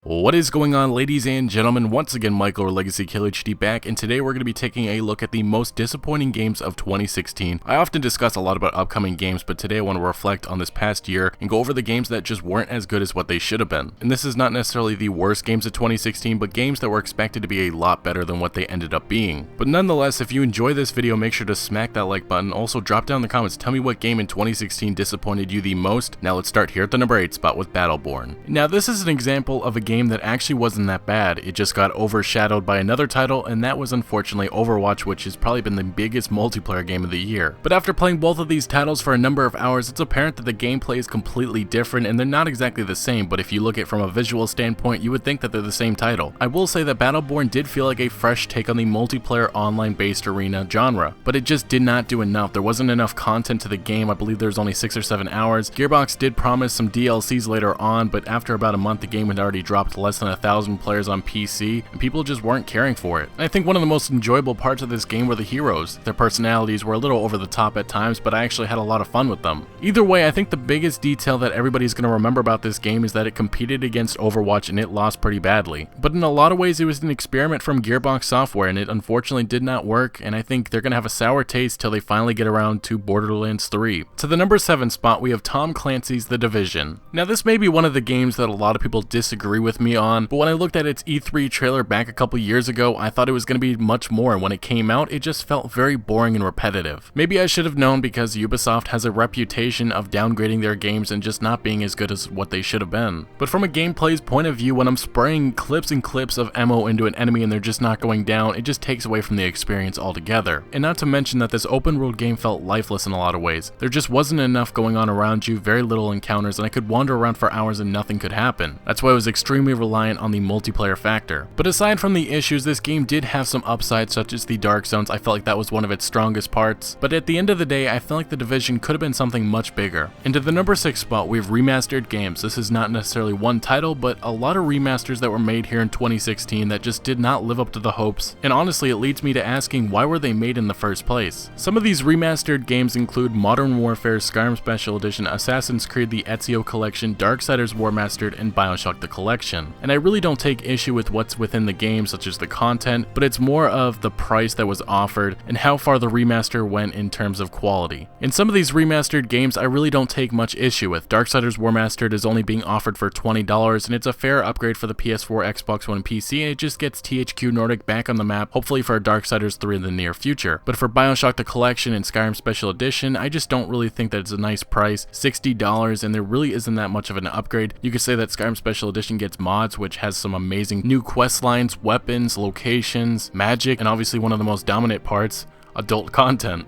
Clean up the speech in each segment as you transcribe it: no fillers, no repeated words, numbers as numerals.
What is going on, ladies and gentlemen? Once again, Michael or Legacy Killer HD back, and today we're going to be taking a look at the most disappointing games of 2016. I often discuss a lot about upcoming games, but today I want to reflect on this past year and go over the games that just weren't as good as what they should have been. And this is not necessarily the worst games of 2016, but games that were expected to be a lot better than what they ended up being. But nonetheless, if you enjoy this video, make sure to smack that like button. Also, drop down in the comments, tell me what game in 2016 disappointed you the most. Now let's start here at the number 8 spot with BattleBorn. Now this is an example of a game that actually wasn't that bad. It just got overshadowed by another title, and that was unfortunately Overwatch, which has probably been the biggest multiplayer game of the year. But after playing both of these titles for a number of hours, it's apparent that the gameplay is completely different, and they're not exactly the same, but if you look at it from a visual standpoint, you would think that they're the same title. I will say that BattleBorn did feel like a fresh take on the multiplayer online-based arena genre, but it just did not do enough. There wasn't enough content to the game. I believe there's only 6 or 7 hours. Gearbox did promise some DLCs later on, but after about a month, the game had already dropped less than 1,000 players on PC, and people just weren't caring for it. And I think one of the most enjoyable parts of this game were the heroes. Their personalities were a little over the top at times, but I actually had a lot of fun with them. Either way, I think the biggest detail that everybody's going to remember about this game is that it competed against Overwatch and it lost pretty badly. But in a lot of ways, it was an experiment from Gearbox Software, and it unfortunately did not work, and I think they're going to have a sour taste till they finally get around to Borderlands 3. To the number 7 spot, we have Tom Clancy's The Division. Now this may be one of the games that a lot of people disagree with me on, but when I looked at its E3 trailer back a couple years ago, I thought it was going to be much more, and when it came out, it just felt very boring and repetitive. Maybe I should have known, because Ubisoft has a reputation of downgrading their games and just not being as good as what they should have been. But from a gameplay's point of view, when I'm spraying clips and clips of ammo into an enemy and they're just not going down, it just takes away from the experience altogether. And not to mention that this open world game felt lifeless in a lot of ways. There just wasn't enough going on around you, very little encounters, and I could wander around for hours and nothing could happen. That's why I was extremely reliant on the multiplayer factor. But aside from the issues, this game did have some upsides, such as the dark zones. I felt like that was one of its strongest parts. But at the end of the day, I feel like The Division could have been something much bigger. And to the number 6 spot, we have Remastered Games. This is not necessarily one title, but a lot of remasters that were made here in 2016 that just did not live up to the hopes. And honestly, it leads me to asking, why were they made in the first place? Some of these remastered games include Modern Warfare, Skyrim Special Edition, Assassin's Creed The Ezio Collection, Darksiders War Mastered, and BioShock The Collection. And I really don't take issue with what's within the game, such as the content, but it's more of the price that was offered and how far the remaster went in terms of quality. In some of these remastered games, I really don't take much issue with. Darksiders War Mastered is only being offered for $20, and it's a fair upgrade for the PS4, Xbox One, and PC, and it just gets THQ Nordic back on the map, hopefully for Darksiders 3 in the near future. But for BioShock The Collection and Skyrim Special Edition, I just don't really think that it's a nice price, $60, and there really isn't that much of an upgrade. You could say that Skyrim Special Edition gets mods, which has some amazing new quest lines, weapons, locations, magic, and obviously one of the most dominant parts, adult content.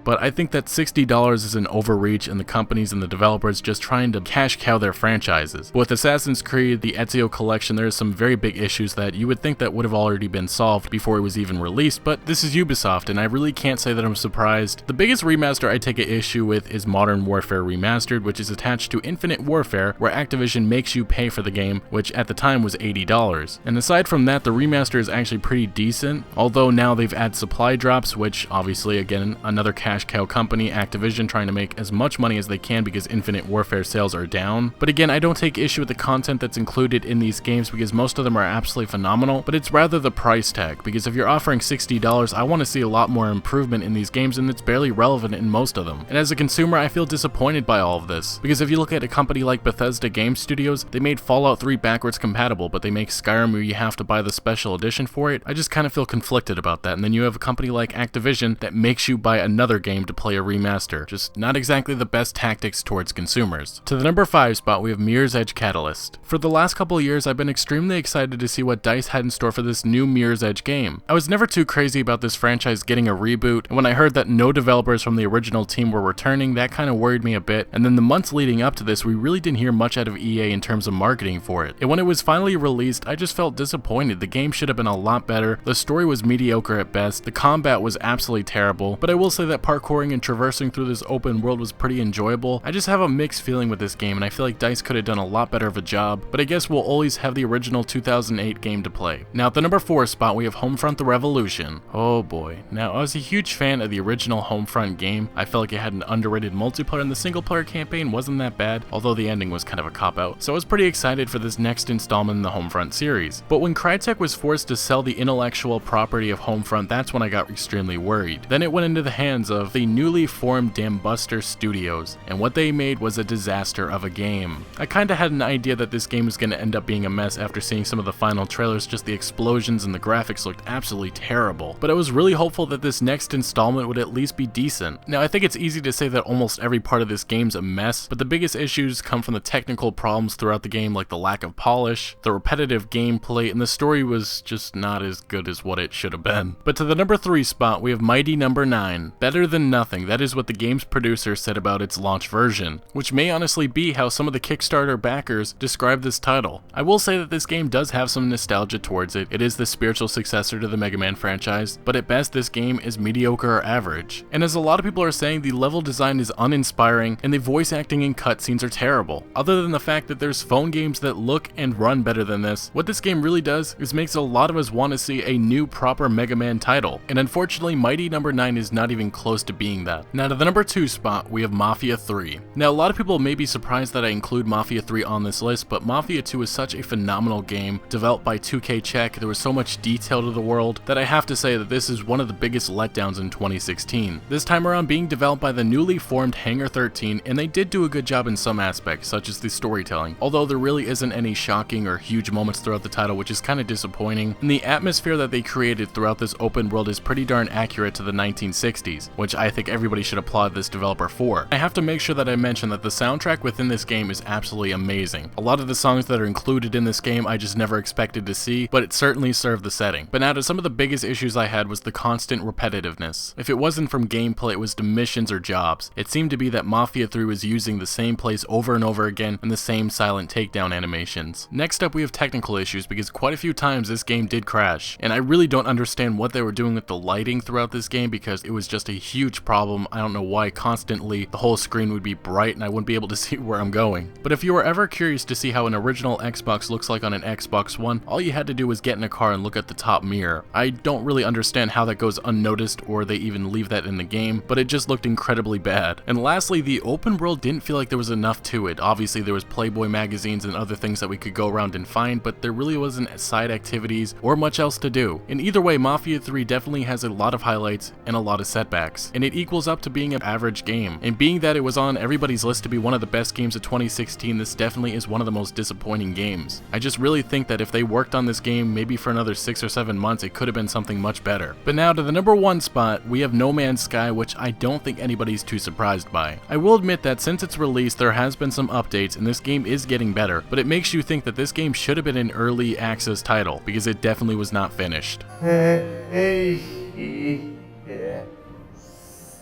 But I think that $60 is an overreach, and the companies and the developers just trying to cash cow their franchises. But with Assassin's Creed, the Ezio Collection, there are some very big issues that you would think that would have already been solved before it was even released, but this is Ubisoft, and I really can't say that I'm surprised. The biggest remaster I take an issue with is Modern Warfare Remastered, which is attached to Infinite Warfare, where Activision makes you pay for the game, which at the time was $80. And aside from that, the remaster is actually pretty decent, although now they've added supply drops, which obviously, again, another cash cow company, Activision, trying to make as much money as they can because Infinite Warfare sales are down. But again, I don't take issue with the content that's included in these games because most of them are absolutely phenomenal, but it's rather the price tag, because if you're offering $60, I want to see a lot more improvement in these games, and it's barely relevant in most of them. And as a consumer, I feel disappointed by all of this, because if you look at a company like Bethesda Game Studios, they made Fallout 3 backwards compatible, but they make Skyrim where you have to buy the special edition for it. I just kind of feel conflicted about that. And then you have a company like Activision that makes you buy another game to play a remaster. Just not exactly the best tactics towards consumers. To the number 5 spot, we have Mirror's Edge Catalyst. For the last couple of years, I've been extremely excited to see what DICE had in store for this new Mirror's Edge game. I was never too crazy about this franchise getting a reboot, and when I heard that no developers from the original team were returning, that kind of worried me a bit. And then the months leading up to this, we really didn't hear much out of EA in terms of marketing for it. And when it was finally released, I just felt disappointed. The game should have been a lot better. The story was mediocre at best. The combat was absolutely terrible. But I will say that part parkouring and traversing through this open world was pretty enjoyable. I just have a mixed feeling with this game, and I feel like DICE could have done a lot better of a job, but I guess we'll always have the original 2008 game to play. Now at the number 4 spot, we have Homefront The Revolution. Oh boy. Now I was a huge fan of the original Homefront game. I felt like it had an underrated multiplayer, and the single player campaign wasn't that bad, although the ending was kind of a cop-out. So I was pretty excited for this next installment in the Homefront series. But when Crytek was forced to sell the intellectual property of Homefront, that's when I got extremely worried. Then it went into the hands of the newly formed Dambuster Studios, and what they made was a disaster of a game. I kinda had an idea that this game was gonna end up being a mess after seeing some of the final trailers. Just the explosions and the graphics looked absolutely terrible. But I was really hopeful that this next installment would at least be decent. Now I think it's easy to say that almost every part of this game's a mess, but the biggest issues come from the technical problems throughout the game, like the lack of polish, the repetitive gameplay, and the story was just not as good as what it should have been. But to the number 3 spot, we have Mighty Number 9. Better than nothing, that is what the game's producer said about its launch version, which may honestly be how some of the Kickstarter backers describe this title. I will say that this game does have some nostalgia towards it. It is the spiritual successor to the Mega Man franchise, but at best this game is mediocre or average. And as a lot of people are saying, the level design is uninspiring and the voice acting and cutscenes are terrible. Other than the fact that there's phone games that look and run better than this, what this game really does is makes a lot of us want to see a new proper Mega Man title. And unfortunately, Mighty Number 9 is not even close to being that. Now to the number 2 spot, we have Mafia 3. Now a lot of people may be surprised that I include Mafia 3 on this list, but Mafia 2 is such a phenomenal game developed by 2K Czech. There was so much detail to the world that I have to say that this is one of the biggest letdowns in 2016. This time around being developed by the newly formed Hangar 13, and they did do a good job in some aspects, such as the storytelling, although there really isn't any shocking or huge moments throughout the title, which is kind of disappointing. And the atmosphere that they created throughout this open world is pretty darn accurate to the 1960s, which I think everybody should applaud this developer for. I have to make sure that I mention that the soundtrack within this game is absolutely amazing. A lot of the songs that are included in this game I just never expected to see, but it certainly served the setting. But now to some of the biggest issues I had was the constant repetitiveness. If it wasn't from gameplay, it was to missions or jobs. It seemed to be that Mafia 3 was using the same place over and over again and the same silent takedown animations. Next up, we have technical issues, because quite a few times this game did crash, and I really don't understand what they were doing with the lighting throughout this game, because it was just a huge problem. I don't know why constantly the whole screen would be bright and I wouldn't be able to see where I'm going. But if you were ever curious to see how an original Xbox looks like on an Xbox One, all you had to do was get in a car and look at the top mirror. I don't really understand how that goes unnoticed or they even leave that in the game, but it just looked incredibly bad. And lastly, the open world didn't feel like there was enough to it. Obviously there was Playboy magazines and other things that we could go around and find, but there really wasn't side activities or much else to do. And either way, Mafia 3 definitely has a lot of highlights and a lot of setbacks, and it equals up to being an average game. And being that it was on everybody's list to be one of the best games of 2016, this definitely is one of the most disappointing games. I just really think that if they worked on this game maybe for another 6 or 7 months, it could have been something much better. But now to the number 1 spot, we have No Man's Sky, which I don't think anybody's too surprised by. I will admit that since its release there has been some updates and this game is getting better, but it makes you think that this game should have been an early access title, because it definitely was not finished.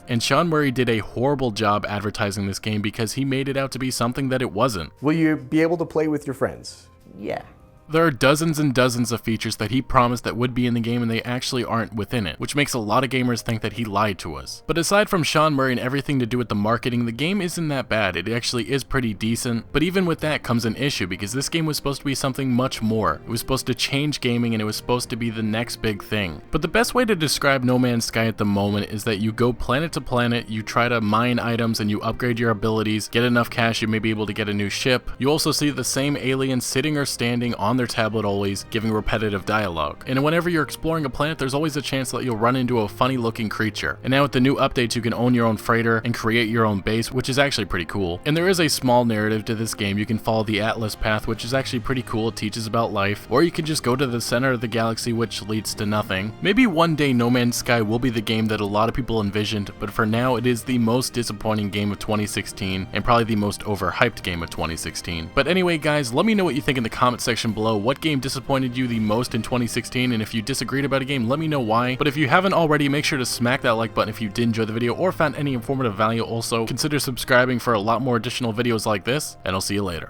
And Sean Murray did a horrible job advertising this game because he made it out to be something that it wasn't. Will you be able to play with your friends? Yeah. There are dozens and dozens of features that he promised that would be in the game and they actually aren't within it, which makes a lot of gamers think that he lied to us. But aside from Sean Murray and everything to do with the marketing, the game isn't that bad. It actually is pretty decent, but even with that comes an issue, because this game was supposed to be something much more. It was supposed to change gaming and it was supposed to be the next big thing. But the best way to describe No Man's Sky at the moment is that you go planet to planet, you try to mine items and you upgrade your abilities, get enough cash, you may be able to get a new ship. You also see the same aliens sitting or standing on their tablet always, giving repetitive dialogue. And whenever you're exploring a planet, there's always a chance that you'll run into a funny looking creature. And now with the new updates, you can own your own freighter and create your own base, which is actually pretty cool. And there is a small narrative to this game. You can follow the Atlas path, which is actually pretty cool. It teaches about life. Or you can just go to the center of the galaxy, which leads to nothing. Maybe one day No Man's Sky will be the game that a lot of people envisioned, but for now it is the most disappointing game of 2016 and probably the most overhyped game of 2016. But anyway guys, let me know what you think in the comment section below. What game disappointed you the most in 2016, and if you disagreed about a game, let me know why. But if you haven't already, make sure to smack that like button if you did enjoy the video or found any informative value. Also, consider subscribing for a lot more additional videos like this, and I'll see you later.